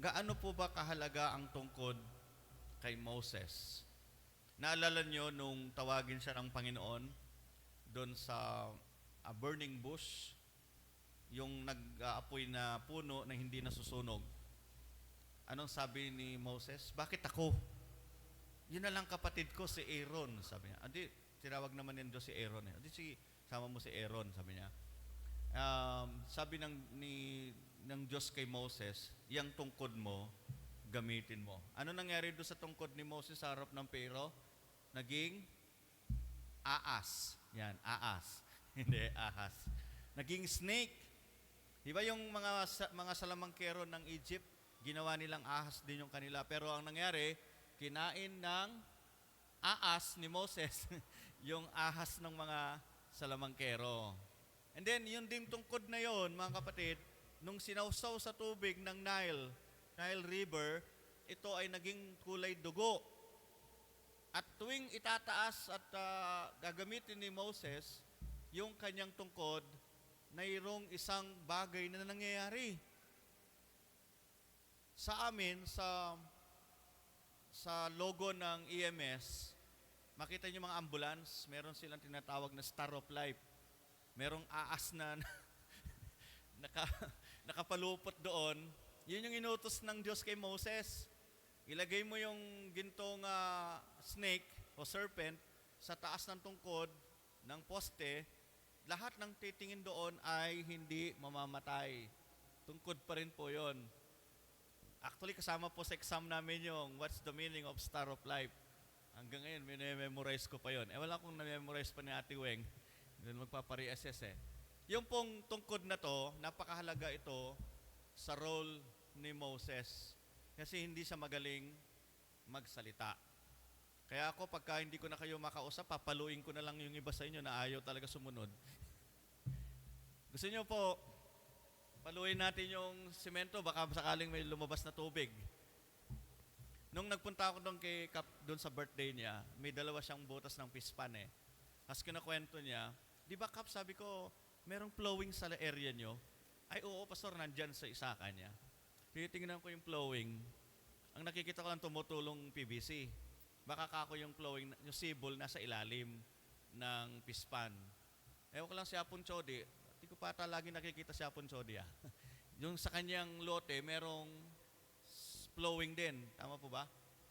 Gaano po ba kahalaga ang tungkod kay Moses? Naalala nyo nung tawagin siya ng Panginoon doon sa burning bush, yung nag-aapoy na puno na hindi nasusunog. Anong sabi ni Moses? Bakit ako? Yun na lang kapatid ko, si Aaron, sabi niya. Andi, tinawag naman yan doon si Aaron. Andi, sige, sama mo si Aaron, sabi niya. Sabi ng Diyos kay Moses, yang tungkod mo, gamitin mo. Ano nangyari doon sa tungkod ni Moses sa harap ng Pero? Naging aas. Yan, aas. Hindi, ahas. Naging snake. Di ba yung mga salamangkero ng Egypt, ginawa nilang ahas din yung kanila. Pero ang nangyari, kinain ng aas ni Moses, yung ahas ng mga salamangkero. And then, yung dim tungkod na yon, mga kapatid, nung sinawsaw sa tubig ng Nile River, ito ay naging kulay dugo. At tuwing itataas at gagamitin ni Moses, yung kanyang tungkod, mayroong isang bagay na nangyayari. Sa amin, sa logo ng EMS, makita niyo mga ambulance, meron silang tinatawag na Star of Life. Merong aas na nakapalupot doon. Yun yung inutos ng Diyos kay Moses. Ilagay mo yung gintong snake o serpent sa taas ng tungkod ng poste. Lahat ng titingin doon ay hindi mamamatay. Tungkod pa rin po yon. Actually, kasama po sa exam namin yung what's the meaning of Star of Life. Hanggang ngayon, memorize ko pa yon. Wala akong na-memorize pa ni Ate Weng. Doon magpapare-assess eh. Yung pong tungkod na to, napakahalaga ito sa role ni Moses. Kasi hindi siya magaling magsalita. Kaya ako, pagka hindi ko na kayo makausap, papaluin ko na lang yung iba sa inyo na ayaw talaga sumunod. Gusto niyo po, paluin natin yung simento, baka sakaling may lumabas na tubig. Nung nagpunta ako doon sa birthday niya, may dalawa siyang butas ng pispan eh. As kinakwento niya, di ba Kap, sabi ko, merong flowing sa area nyo? Ay oo, pastor, nandyan sa isaka niya. Tinitingnan ko yung flowing. Ang nakikita ko lang tumutulong PVC. Baka kako yung flowing, yung sibol nasa ilalim ng pispan. Ewan ko lang si Apon Chody, hindi ko pa lagi nakikita si Apon Chody ah. Yung sa kanyang lote, merong flowing din. Tama po ba?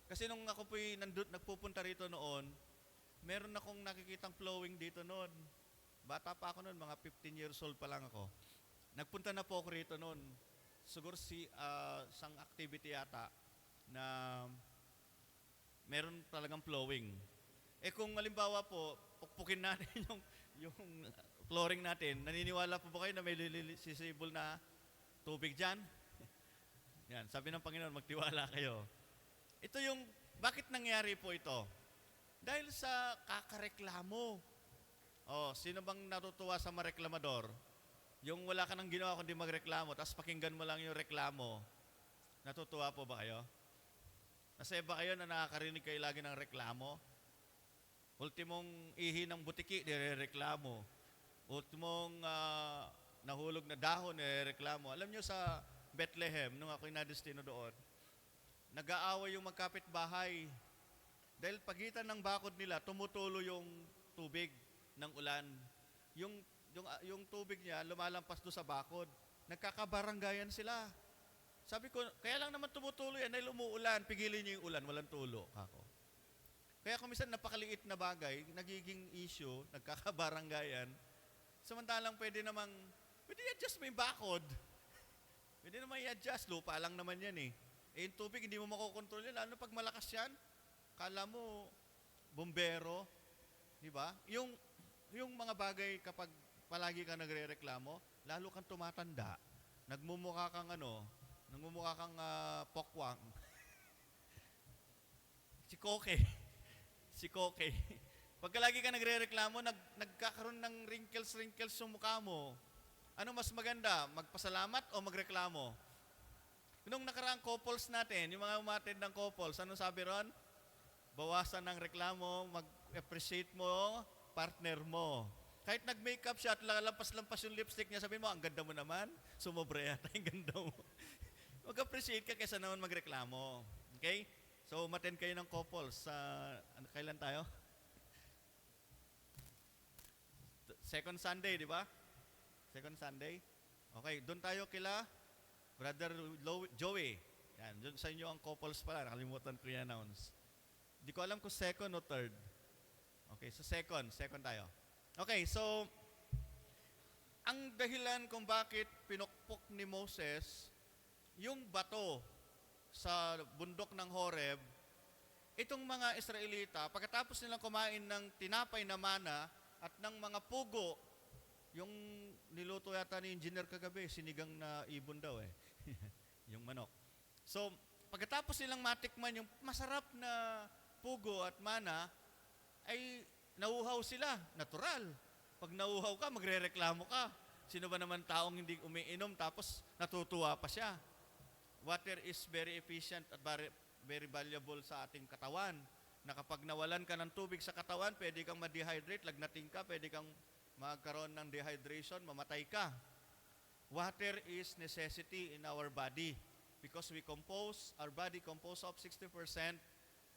Kasi nung ako po'y nagpupunta rito noon, meron akong nakikitang flowing dito noon. Bata pa ako noon, mga 15 years old pa lang ako. Nagpunta na po ako rito noon. Siguro isang activity yata na meron talagang flowing. Kung halimbawa po, pukpukin natin yung flooring natin, naniniwala po ba kayo na may sisibol na tubig dyan? Yan, sabi ng Panginoon, magtiwala kayo. Ito yung, bakit nangyari po ito? Dahil sa kakareklamo. Sino bang natutuwa sa mareklamador? Yung wala ka nang ginawa kundi magreklamo, tapos pakinggan mo lang yung reklamo. Natutuwa po ba kayo? Nasaya ba kayo na nakakarinig kayo lagi ng reklamo? Ultimong ihi ng butiki, nirereklamo. Ultimong nahulog na dahon, nirereklamo. Alam nyo sa Bethlehem, nung ako'y nadestino doon, nag-aaway yung magkapit-bahay. Dahil pagitan ng bakod nila, tumutulo yung tubig ng ulan. Yung tubig niya, lumalampas doon sa bakod. Nagkakabaranggayan sila. Sabi ko, kaya lang naman tumutulo yan, dahil umuulan, pigilin niyo yung ulan, walang tulo. Ako. Kaya kung minsan napakaliit na bagay, nagiging issue, nagkakabaranggayan, samantalang pwede i-adjust mo yung bakod. Pwede naman i-adjust, lupa lang naman yan eh. Yung tubig, hindi mo makokontrol yan, lalo pag malakas yan, kala mo, bombero, di ba? Yung mga bagay kapag palagi ka nagre-reklamo, lalo kang tumatanda, nagmumukha kang pokwang. Si Koke. Pagka lagi ka nagre-reklamo, nagkakaroon ng wrinkles yung mukha mo. Ano mas maganda, magpasalamat o magreklamo? Nung nakaraang couples natin, yung mga umatid ng couples, anong sabi ron? Bawasan ng reklamo, mag-appreciate mo, partner mo. Kahit nag-makeup siya at lampas-lampas yung lipstick niya, sabi mo, ang ganda mo naman, sumobra yata yung ganda mo. Mag-appreciate mag-appreciate ka kaysa naman magreklamo. Okay? So, umattend kayo ng couples sa, kailan tayo? Second Sunday, di ba? Second Sunday. Okay, doon tayo kila Brother Joey. Yan, doon sa inyo ang couples pala. Nakalimutan ko i-announce. Di ko alam kung second o third. Okay, so second tayo. Okay, so ang dahilan kung bakit pinukpok ni Moses yung bato sa bundok ng Horeb, itong mga Israelita, pagkatapos nilang kumain ng tinapay na mana at ng mga pugo, yung niluto yata ni engineer kagabi, sinigang na ibon daw yung manok. So, pagkatapos nilang matikman yung masarap na pugo at mana, ay nauuhaw sila, natural. Pag nauuhaw ka, magrereklamo ka. Sino ba naman taong hindi umiinom tapos natutuwa pa siya? Water is very efficient at very valuable sa ating katawan. Na kapag nawalan ka ng tubig sa katawan, pwede kang ma-dehydrate, lagnating ka, pwede kang magkaroon ng dehydration, mamatay ka. Water is necessity in our body because our body composed of 60%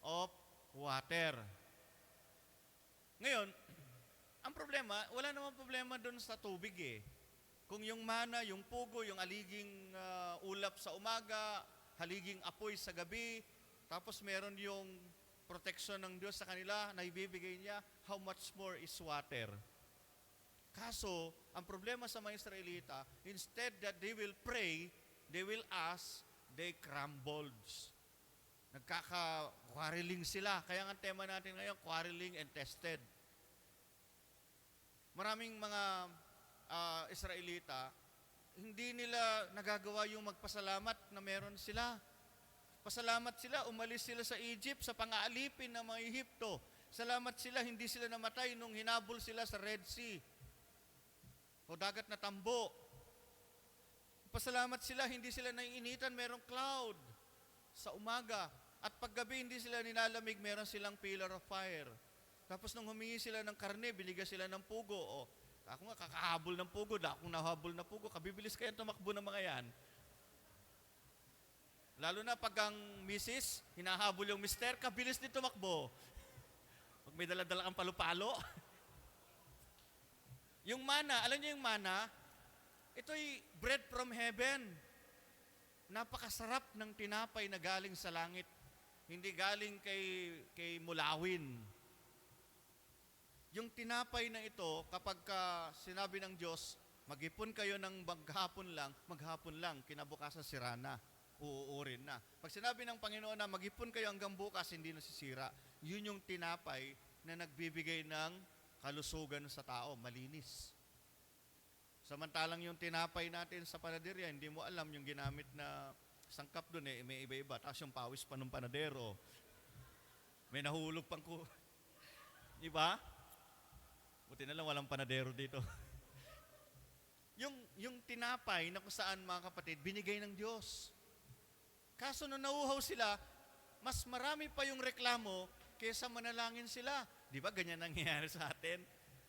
of water. Ngayon, ang problema, wala namang problema doon sa tubig Kung yung mana, yung pugo, yung aliging ulap sa umaga, haliging apoy sa gabi, tapos meron yung protection ng Diyos sa kanila na ibibigay niya, how much more is water? Kaso, ang problema sa mga Israelita, instead that they will pray, they will ask, they crumbled. Nagkaka-quarreling sila. Kaya ang tema natin ngayon, quarreling and tested. Maraming mga Israelita, hindi nila nagagawa yung magpasalamat na meron sila. Pasalamat sila, umalis sila sa Egypt sa pang-aalipin ng mga Ehipto. Salamat sila, hindi sila namatay nung hinabol sila sa Red Sea o dagat na tambo. Pasalamat sila, hindi sila naiinitan, merong cloud sa umaga. At paggabi, hindi sila nilalamig, meron silang pillar of fire. Tapos nung humingi sila ng karne, binigyan sila ng pugo. Ako nga, kakahabol ng pugo, akong nahabol na pugo. Kabibilis kayang tumakbo ng mga yan. Lalo na pag ang misis, hinahabol yung mister, kabilis din tumakbo. Pag may dala-dala kang palo-palo. Yung mana, alam niyo yung mana? Ito'y bread from heaven. Napakasarap ng tinapay na galing sa langit. Hindi galing kay mulawin. Yung tinapay na ito, kapag sinabi ng Diyos, mag-ipon kayo ng maghapon lang, kinabukasan sira na, uuurin na. Pag sinabi ng Panginoon na mag-ipon kayo hanggang bukas, hindi nasisira. Yun yung tinapay na nagbibigay ng kalusugan sa tao, malinis. Samantalang yung tinapay natin sa panaderya, hindi mo alam yung ginamit na sangkap doon may iba-iba. Tapos yung pawis pa ng panadero. May nahulog pang Diba? Buti na lang walang panadero dito. yung tinapay na kung saan mga kapatid, binigay ng Diyos. Kaso nung nauuhaw sila, mas marami pa yung reklamo kaysa manalangin sila. Di ba ganyan nangyayari sa atin?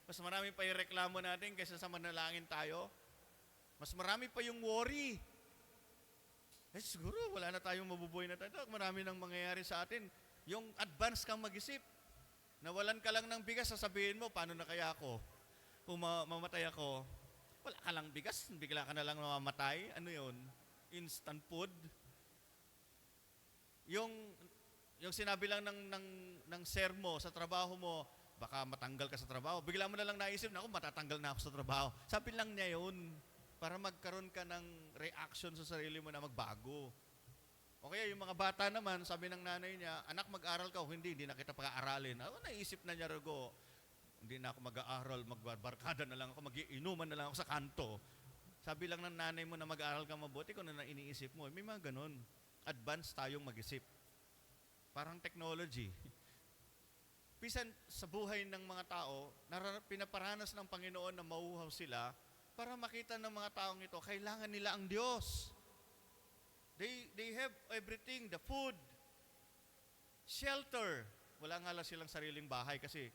Mas marami pa yung reklamo natin kaysa sa manalangin tayo. Mas marami pa yung worry. Siguro wala na tayong mabubuhay na tayo. Marami nang mangyayari sa atin. Yung advance kang mag-isip. Nawalan ka lang ng bigas, sasabihin mo, paano na kaya ako? Kung mamatay ako, wala ka lang bigas, bigla ka na lang mamamatay. Ano yun? Instant food. Yung sinabi lang ng sir mo sa trabaho mo, baka matanggal ka sa trabaho. Bigla mo na lang naisip na ako, matatanggal na ako sa trabaho. Sabi lang niya yun, para magkaroon ka ng reaction sa sarili mo na magbago. O kaya yung mga bata naman, sabi ng nanay niya, anak mag-aral ka o hindi na kita pag-aaralin. Naisip na niya, Rago, hindi na ako mag-aaral, magbarkada na lang ako, mag-iinuman na lang ako sa kanto. Sabi lang ng nanay mo na mag-aaral ka mabuti kung na iniisip mo. May mga ganun. Advance tayong mag-isip. Parang technology. Pisan sa buhay ng mga tao, pinaparanas ng Panginoon na mauuhaw sila para makita ng mga taong ito, kailangan nila ang Diyos. They have everything, the food, shelter. Wala nga lang silang sariling bahay kasi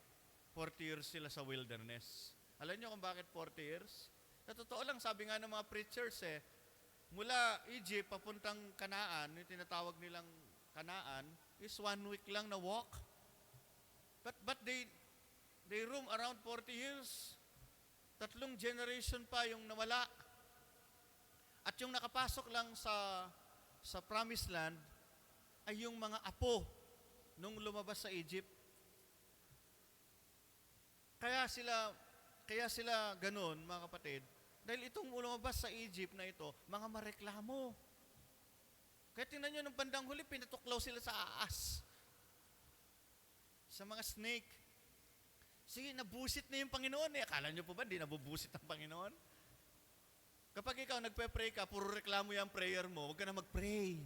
40 years sila sa wilderness. Alam niyo kung bakit 40 years? Sa totoo lang, sabi nga ng mga preachers mula Egypt papuntang Kanaan, yung tinatawag nilang Kanaan, is 1 week lang na walk. But they roam around 40 years. 3 generation pa yung nawala. At yung nakapasok lang sa promised land ay yung mga apo nung lumabas sa Egypt. Kaya sila ganun, mga kapatid, dahil itong lumabas sa Egypt na ito, mga mareklamo. Kaya tingnan nyo, nung bandang huli, pinatuklaw sila sa aas. Sa mga snake. Sige, nabusit na yung Panginoon eh. Akala nyo po ba, di nabubusit ang Panginoon? Kapag ikaw nagpe-pray ka, puro reklamo yung prayer mo, huwag ka na mag-pray.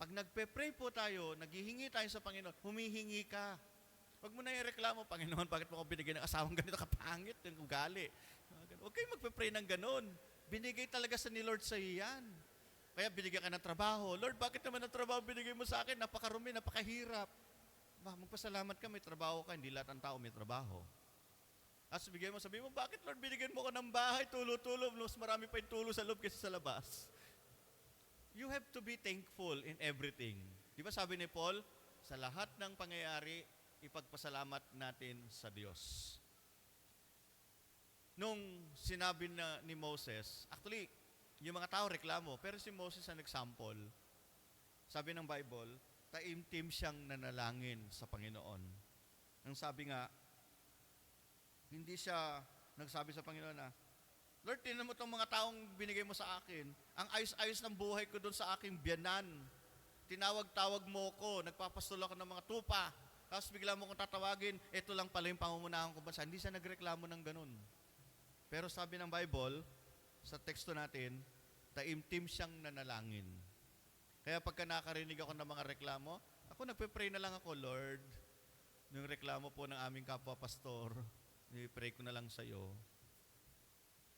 Pag nagpe-pray po tayo, naghihingi tayo sa Panginoon, humihingi ka. Huwag mo na yung reklamo, Panginoon, bakit mo ako binigay ng asawang ganito kapangit, yung ugali. Huwag kayong magpe-pray ng ganon. Binigay talaga sa ni Lord sa iyan. Kaya binigyan ka ng trabaho. Lord, bakit naman ang trabaho binigay mo sa akin? Napakarumi, napakahirap. Magpasalamat ka, may trabaho ka. Hindi lahat ng tao may trabaho. As bigay mo, sabi mo, bakit Lord binigyan mo ko ng bahay, tulo-tulo, mas marami pa yung tulo sa loob kaysa sa labas. You have to be thankful in everything. Di ba sabi ni Paul, sa lahat ng pangyayari, ipagpasalamat natin sa Diyos. Nung sinabi na ni Moses, actually, yung mga tao reklamo, pero si Moses ang nag-sample. Sabi ng Bible, taimtim siyang nanalangin sa Panginoon. Ang sabi nga, hindi siya nagsabi sa Panginoon na, Lord, tinan mo itong mga taong binigay mo sa akin. Ang ayos-ayos ng buhay ko doon sa aking biyanan. Tinawag-tawag mo ko, nagpapastol ako ng mga tupa. Tapos bigla mo kong tatawagin, ito lang pala yung pangungunahan ko bansa. Hindi siya nagreklamo ng ganun. Pero sabi ng Bible, sa teksto natin, taimtim siyang nanalangin. Kaya pagka nakarinig ako ng mga reklamo, ako nagpe-pray na lang ako, Lord, yung reklamo po ng aming kapwa-pastor, i-pray ko na lang sa iyo.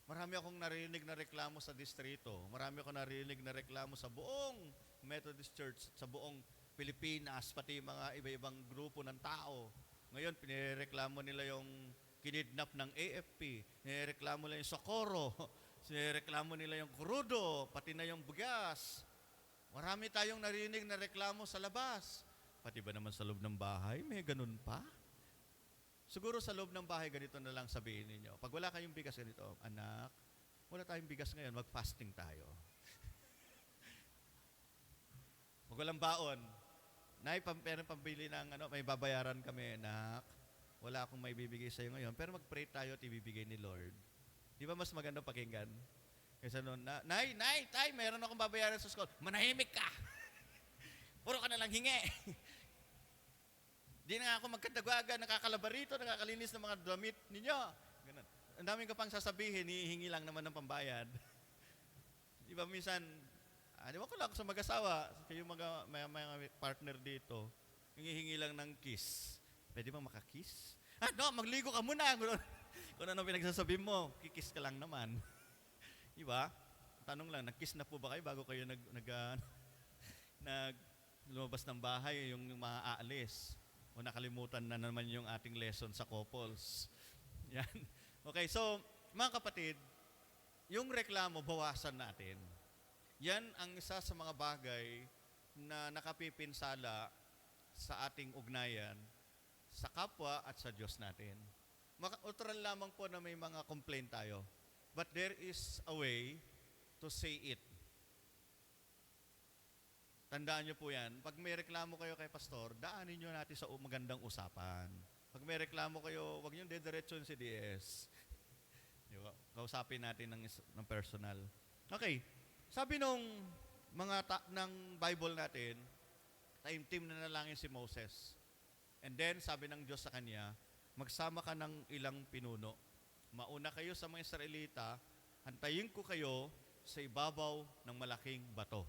Marami akong narinig na reklamo sa distrito. Marami akong narinig na reklamo sa buong Methodist Church, sa buong Pilipinas, pati mga iba-ibang grupo ng tao. Ngayon, pinireklamo nila yung kinidnap ng AFP, pinireklamo nila yung Socorro, pinireklamo nila yung krudo, pati na yung bugas. Marami tayong narinig na reklamo sa labas. Pati ba naman sa loob ng bahay, may ganun pa? Siguro sa loob ng bahay, ganito na lang sabihin ninyo. Pag wala kayong bigas, ganito, anak, wala tayong bigas ngayon, mag-fasting tayo. Pag walang baon, Nay, meron pambili ng may babayaran kami, anak. Wala akong may bibigay sa iyo ngayon, pero mag-pray tayo at ibibigay ni Lord. Di ba mas maganda pakinggan? Kaysa noon, Nay, tay, meron akong babayaran sa school. Manahimik ka! Puro ka na lang hingi. Di na ako magkatagwaga, nakakalabarito, nakakalinis ng mga damit ninyo. Ganun. Ang daming ka pang sasabihin, hihingi lang naman ng pambayad. Di ba minsan, di ba ko lang sa mag-asawa, kayo mga partner dito, hihingi lang ng kiss. Pwede bang makakiss? No, magligo ka muna. Kung ano pinagsasabi mo, kikiss ka lang naman. Di ba? Tanong lang, nag-kiss na po ba kayo bago kayo lumabas ng bahay, yung mga aalis? O nakalimutan na naman yung ating lesson sa couples. Yan. Okay, so, mga kapatid, yung reklamo, bawasan natin. Yan ang isa sa mga bagay na nakapipinsala sa ating ugnayan, sa kapwa at sa Diyos natin. Utral lamang po na may mga complaint tayo. But there is a way to say it. Tandaan nyo po yan. Pag may reklamo kayo kay pastor, daanin nyo natin sa magandang usapan. Pag may reklamo kayo, huwag nyo dediretso si DS. Kausapin natin ng personal. Okay. Sabi nung ng Bible natin, taimtim na nalangin si Moses. And then, sabi ng Diyos sa kanya, magsama ka ng ilang pinuno. Mauna kayo sa mga Israelita, hantayin ko kayo sa ibabaw ng malaking bato.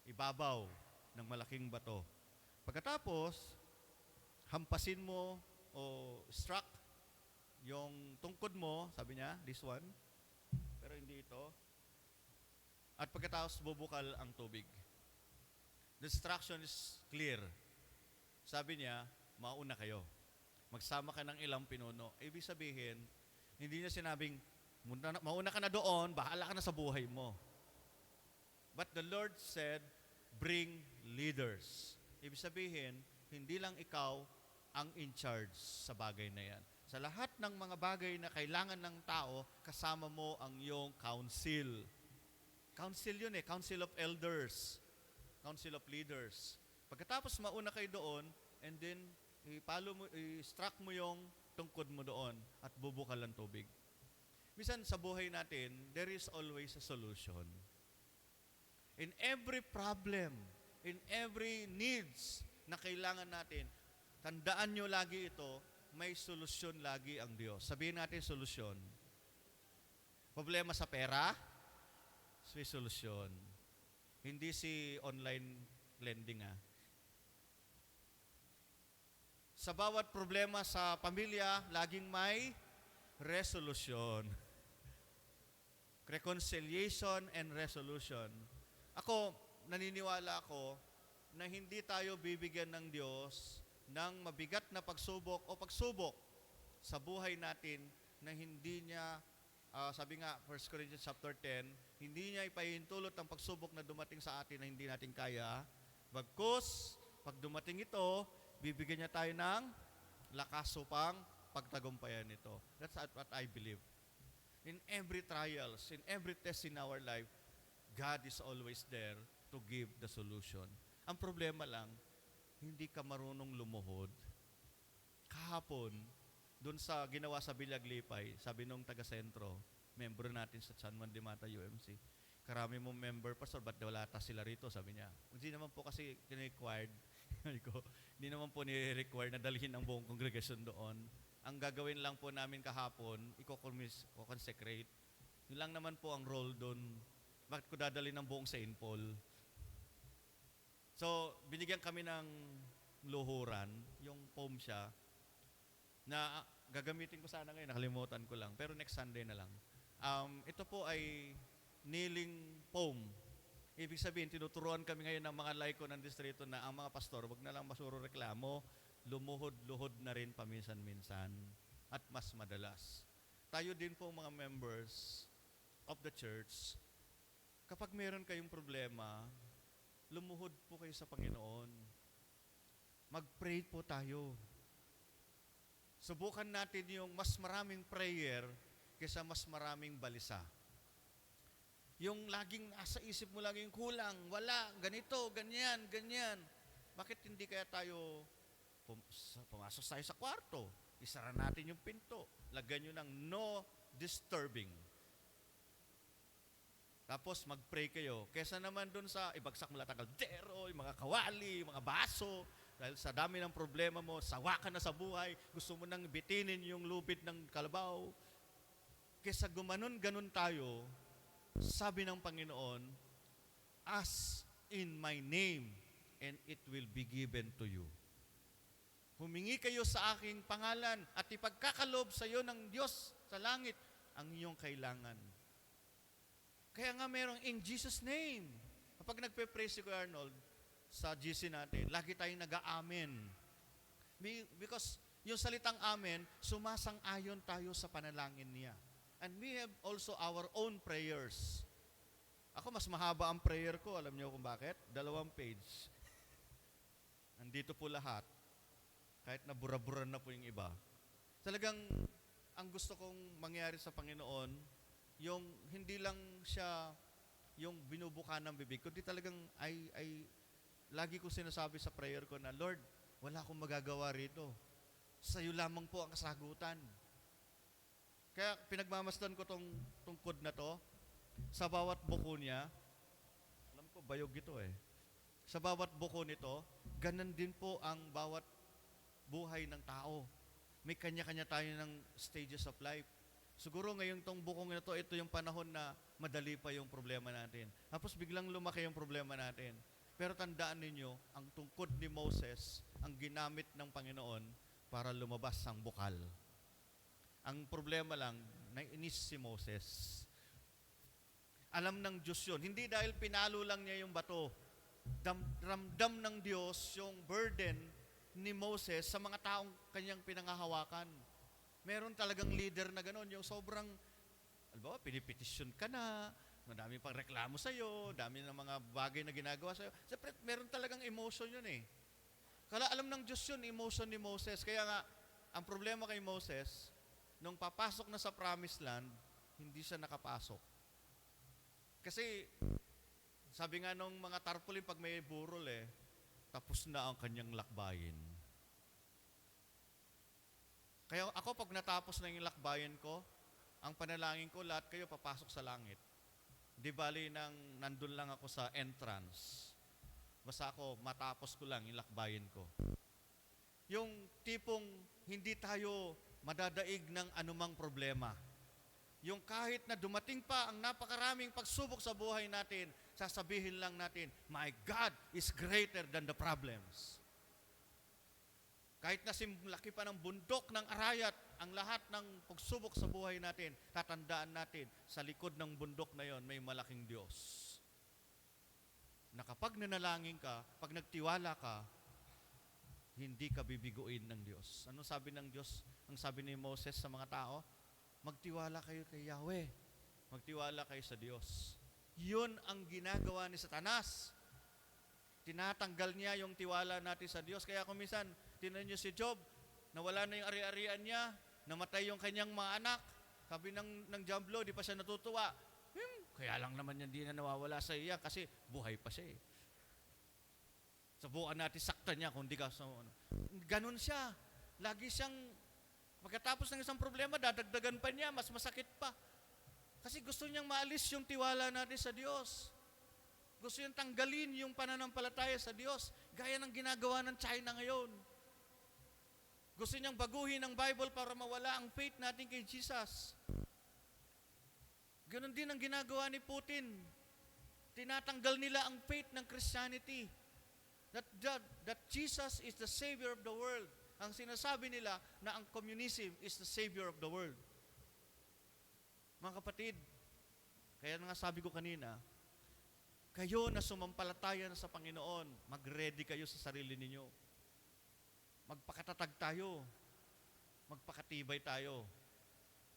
Ibabaw ng malaking bato. Pagkatapos, hampasin mo o struck yung tungkod mo, sabi niya, this one, pero hindi ito. At pagkatapos, bubukal ang tubig. The instruction is clear. Sabi niya, mauna kayo. Magsama ka ng ilang pinuno. Ibig sabihin, hindi niya sinabing, Mauna ka na doon, bahala ka na sa buhay mo. But the Lord said, bring leaders. Ibig sabihin, hindi lang ikaw ang in charge sa bagay na yan. Sa lahat ng mga bagay na kailangan ng tao, kasama mo ang iyong council. Council yun Council of Elders. Council of Leaders. Pagkatapos mauna kayo doon, and then i-struck mo yung tungkod mo doon at bubukal ang tubig. Minsan sa buhay natin, there is always a solution. In every problem, in every needs na kailangan natin, tandaan nyo lagi ito, may solusyon lagi ang Diyos. Sabihin natin solusyon. Problema sa pera, may solusyon. Hindi si online lending Sa bawat problema sa pamilya, laging may resolution. Reconciliation and resolution. Ako, naniniwala ako na hindi tayo bibigyan ng Diyos ng mabigat na pagsubok o pagsubok sa buhay natin na hindi niya, sabi nga, 1 Corinthians chapter 10, hindi niya ipahintulot ang pagsubok na dumating sa atin na hindi natin kaya. Bagkus, pag dumating ito, bibigyan niya tayo ng lakas upang pagtagumpayan ito. That's what I believe. In every trials, in every test in our life, God is always there to give the solution. Ang problema lang, hindi ka marunong lumuhod. Kahapon, doon sa ginawa sa Bilyag Lipay, sabi nung taga-sentro, member natin sa San Juan de Mata UMC, karami mong member, Pastor, ba't wala ta sila rito? Sabi niya. Hindi naman po kasi required. Hindi naman po ni-require na dalhin ang buong kongregasyon doon. Ang gagawin lang po namin kahapon, i-consecrate. Yun lang naman po ang role doon. Bakit ko dadalhin ang buong St. Paul? So, binigyan kami ng luhuran, yung poem siya, na gagamitin ko sana ngayon, nakalimutan ko lang, pero next Sunday na lang. Ito po ay kneeling poem. Ibig sabihin, tinuturuan kami ngayon ng mga laiko ng distrito na ang mga pastor, wag na lang masuro reklamo, lumuhod-luhod na rin paminsan-minsan at mas madalas. Tayo din po mga members of the church, kapag meron kayong problema, lumuhod po kayo sa Panginoon. Mag-pray po tayo. Subukan natin yung mas maraming prayer kaysa mas maraming balisa. Yung laging nasa isip mo laging kulang, wala, ganito, ganyan, ganyan. Bakit hindi kaya tayo pumasok tayo sa kwarto? Isara natin yung pinto. Lagyan nyo ng no disturbing. Tapos mag-pray kayo. Kesa naman dun sa ibagsak mo lahat ng kaldero, yung mga kawali, yung mga baso, dahil sa dami ng problema mo, sawa ka na sa buhay, gusto mo nang bitinin yung lubid ng kalabaw. Kesa gumanon-ganon tayo, sabi ng Panginoon, ask in my name and it will be given to you. Humingi kayo sa aking pangalan at ipagkakalob sa iyo ng Diyos sa langit ang iyong kailangan. Kaya nga merong in Jesus' name. Kapag nagpe-pray si Kuya Arnold sa GC natin, lagi tayong nag-aamen. Because yung salitang amen, sumasang-ayon tayo sa panalangin niya. And we have also our own prayers. Ako, mas mahaba ang prayer ko. Alam niyo kung bakit? 2 page. Nandito po lahat. Kahit na bura-bura na po yung iba. Talagang, ang gusto kong mangyari sa Panginoon, yung hindi lang siya yung binubuka ng bibig, kundi talagang lagi ko sinasabi sa prayer ko na, Lord, wala akong magagawa rito. Sa iyo lamang po ang kasagutan. Kaya pinagmamasdan ko tong tungkod na to, sa bawat buko niya, alam ko, bayog ito sa bawat buko nito, ganun din po ang bawat buhay ng tao. May kanya-kanya tayo ng stages of life. Siguro ngayon tong bukong ito, ito yung panahon na madali pa yung problema natin. Tapos biglang lumaki yung problema natin. Pero tandaan ninyo, ang tungkod ni Moses, ang ginamit ng Panginoon para lumabas ang bukal. Ang problema lang, nainis si Moses. Alam ng Diyos yun. Hindi dahil pinalo lang niya yung bato. Ramdam ng Diyos yung burden ni Moses sa mga taong kanyang pinangahawakan. Meron talagang leader na gano'n, yung sobrang Halimbawa, pinipetisyon ka na, madami pang reklamo sa'yo, dami ng mga bagay na ginagawa sa'yo. Siyempre, meron talagang emotion yun eh. Kala alam ng Diyos yun, emotion ni Moses. Kaya nga, ang problema kay Moses, nung papasok na sa promised land, hindi siya nakapasok. Kasi, sabi nga nung mga tarpaulin pag may burol tapos na ang kanyang lakbayin. Kaya ako pag natapos na yung lakbayin ko, ang panalangin ko, lahat kayo papasok sa langit. Di bali nang nandun lang ako sa entrance. Basta ako, matapos ko lang yung lakbayin ko. Yung tipong hindi tayo madadaig ng anumang problema. Yung kahit na dumating pa ang napakaraming pagsubok sa buhay natin, sasabihin lang natin, my God is greater than the problems. Kahit na simlaki pa ng bundok ng arayat, ang lahat ng pagsubok sa buhay natin, tatandaan natin, sa likod ng bundok na yon may malaking Diyos. Na kapag nanalangin ka, pag nagtiwala ka, hindi ka bibiguin ng Diyos. Ano sabi ng Diyos? Ang sabi ni Moses sa mga tao, magtiwala kayo kay Yahweh. Magtiwala kayo sa Diyos. Yun ang ginagawa ni Satanas. Tinatanggal niya yung tiwala natin sa Diyos. Kaya kung minsan, tinan niyo si Job, nawala na yung ari-arian niya, namatay yung kanyang mga anak. Sabi ng Jamblo, di pa siya natutuwa. Kaya lang naman yan, di na nawawala sa iya kasi buhay pa siya eh. Subukan natin saktan niya kung di ka ganun siya. Lagi siyang, pagkatapos ng isang problema, dadagdagan pa niya, mas masakit pa. Kasi gusto niyang maalis yung tiwala natin sa Diyos. Gusto niyang tanggalin yung pananampalataya sa Diyos, gaya ng ginagawa ng China ngayon. Gusto niyang baguhin ang Bible para mawala ang faith natin kay Jesus. Ganon din ang ginagawa ni Putin. Tinatanggal nila ang faith ng Christianity. That Jesus is the Savior of the world. Ang sinasabi nila na ang communism is the Savior of the world. Mga kapatid, kaya nga sabi ko kanina, kayo na sumampalataya na sa Panginoon, mag-ready kayo sa sarili ninyo. Magpakatatag tayo. Magpakatibay tayo.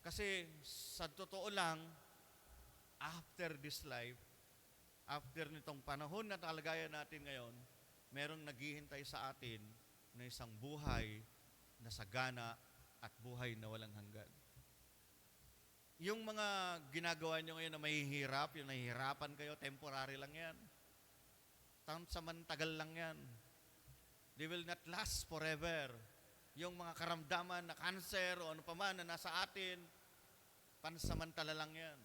Kasi sa totoo lang, after this life, after nitong panahon na kalagayan natin ngayon, merong naghihintay sa atin na isang buhay na sagana at buhay na walang hanggan. Yung mga ginagawa nyo ngayon na mahihirap, yung nahihirapan kayo, temporary lang yan. Samantagal lang yan. They will not last forever. Yung mga karamdaman na cancer o ano pa man na nasa atin, pansamantala lang yan.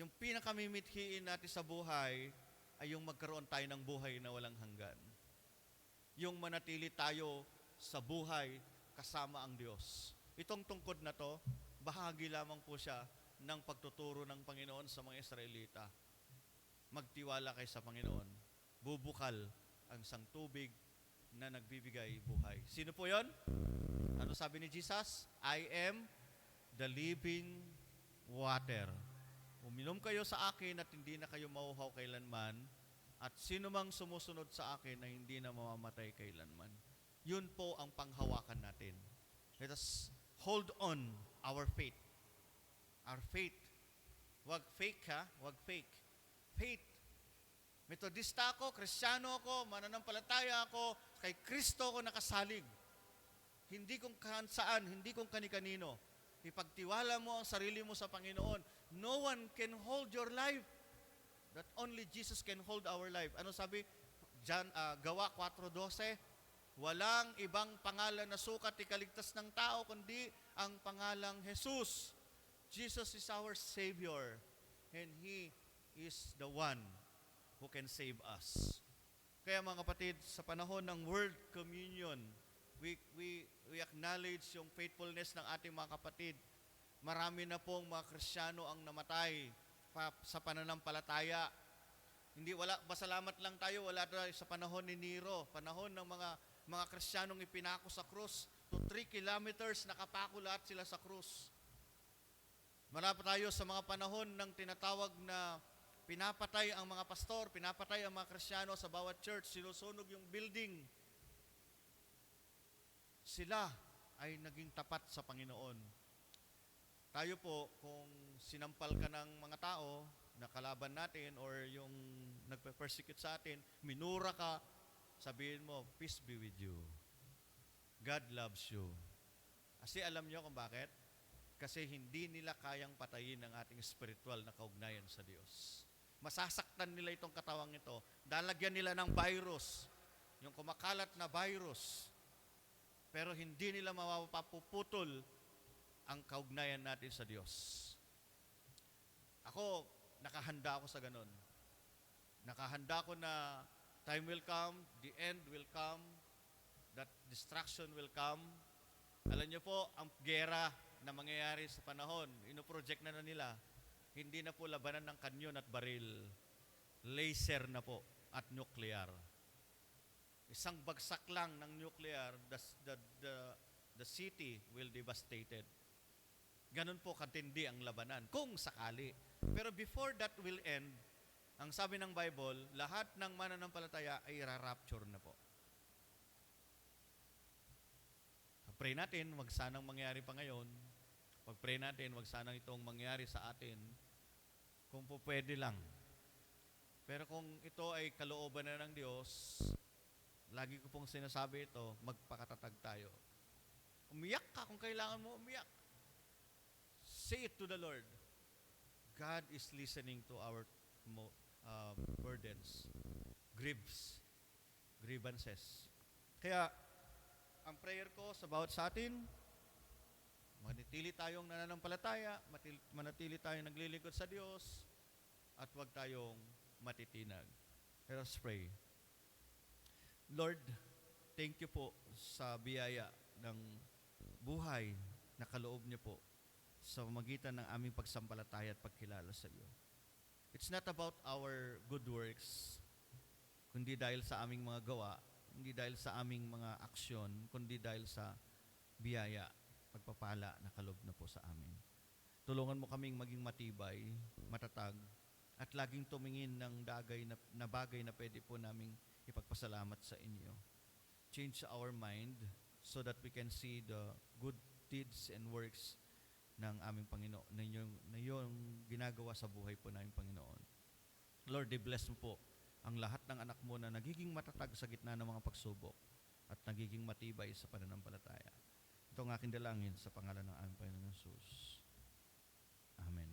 Yung pinakamimikhiin natin sa buhay ay yung magkaroon tayo ng buhay na walang hanggan. Yung manatili tayo sa buhay kasama ang Diyos. Itong tungkod na to, bahagi lamang po siya ng pagtuturo ng Panginoon sa mga Israelita. Magtiwala kayo sa Panginoon. Bubukal ang isang tubig na nagbibigay buhay. Sino po yon? Ano sabi ni Jesus? I am the living water. Uminom kayo sa akin at hindi na kayo mauhaw kailanman, at sino mang sumusunod sa akin na hindi na mamamatay kailanman. Yun po ang panghawakan natin. Let us hold on our faith. Our faith. Wag fake ha? Wag fake. Faith. Metodista ako, Kristiyano ako, mananampalataya ako, kay Kristo ako nakasalig. Hindi kung saan, hindi kung kani-kanino. Ipagtiwala mo ang sarili mo sa Panginoon. No one can hold your life. That only Jesus can hold our life. Ano sabi? Gawa 4:12, walang ibang pangalan na sukat ikaligtas ng tao kundi ang pangalang Jesus. Jesus is our Savior and He is the one who can save us. Kaya mga kapatid, sa panahon ng World Communion, we acknowledge yung faithfulness ng ating mga kapatid. Marami na pong mga Kristiyano ang namatay sa pananampalataya. Pasalamat lang tayo, wala tayo sa panahon ni Nero, panahon ng mga Kristiyanong ipinako sa krus. To 3 kilometers, nakapako lahat sila sa krus. Marami tayo sa mga panahon ng tinatawag na pinapatay ang mga pastor, pinapatay ang mga Kristiyano sa bawat church, sinusunog yung building. Sila ay naging tapat sa Panginoon. Tayo po, kung sinampal ka ng mga tao na kalaban natin or yung nagpe-persecute sa atin, minura ka, sabihin mo, peace be with you. God loves you. Kasi alam nyo kung bakit? Kasi hindi nila kayang patayin ang ating spiritual na kaugnayan sa Diyos. Masasaktan nila itong katawang ito. Dalagyan nila ng virus, yung kumakalat na virus. Pero hindi nila mapapuputol ang kaugnayan natin sa Diyos. Ako, nakahanda ako sa ganun. Nakahanda ko na time will come, the end will come, that destruction will come. Alam niyo po, ang gera na mangyayari sa panahon, inoproject na nila, hindi na po labanan ng kanyon at baril. Laser na po at nuclear. Isang bagsak lang ng nuclear, the city will devastated. Ganun po katindi ang labanan, kung sakali. Pero before that will end, ang sabi ng Bible, lahat ng mananampalataya ay ra-rapture na po. Pray natin, wag sanang mangyari pa ngayon. Pag-pray natin, wag sanang itong mangyari sa atin. Kung po pwede lang. Pero kung ito ay kalooban na ng Diyos, lagi ko pong sinasabi ito, magpakatatag tayo. Umiyak ka kung kailangan mo umiyak. Say it to the Lord. God is listening to our burdens, grievances. Kaya, ang prayer ko sa bawat sa atin, manatili tayong nananampalataya, manatili tayong naglilingkod sa Diyos, at huwag tayong matitinag. Let us pray. Lord, thank you po sa biyaya ng buhay na kaloob niyo po sa magitan ng aming pagsampalataya at pagkilala sa iyo. It's not about our good works, kundi dahil sa aming mga gawa, hindi dahil sa aming mga aksyon, kundi dahil sa biyaya, pagpapala na kaloob na po sa amin. Tulungan mo kaming maging matibay, matatag, at laging tumingin ng bagay na pwede po naming ipagpasalamat sa inyo. Change our mind so that we can see the good deeds and works ng aming Panginoon, na yung ginagawa sa buhay po namin Panginoon. Lord, i-bless mo po ang lahat ng anak mo na nagiging matatag sa gitna ng mga pagsubok at nagiging matibay sa pananampalataya. Ito ang aking dalangin sa pangalan ng aming Panginoon Jesus. Amen.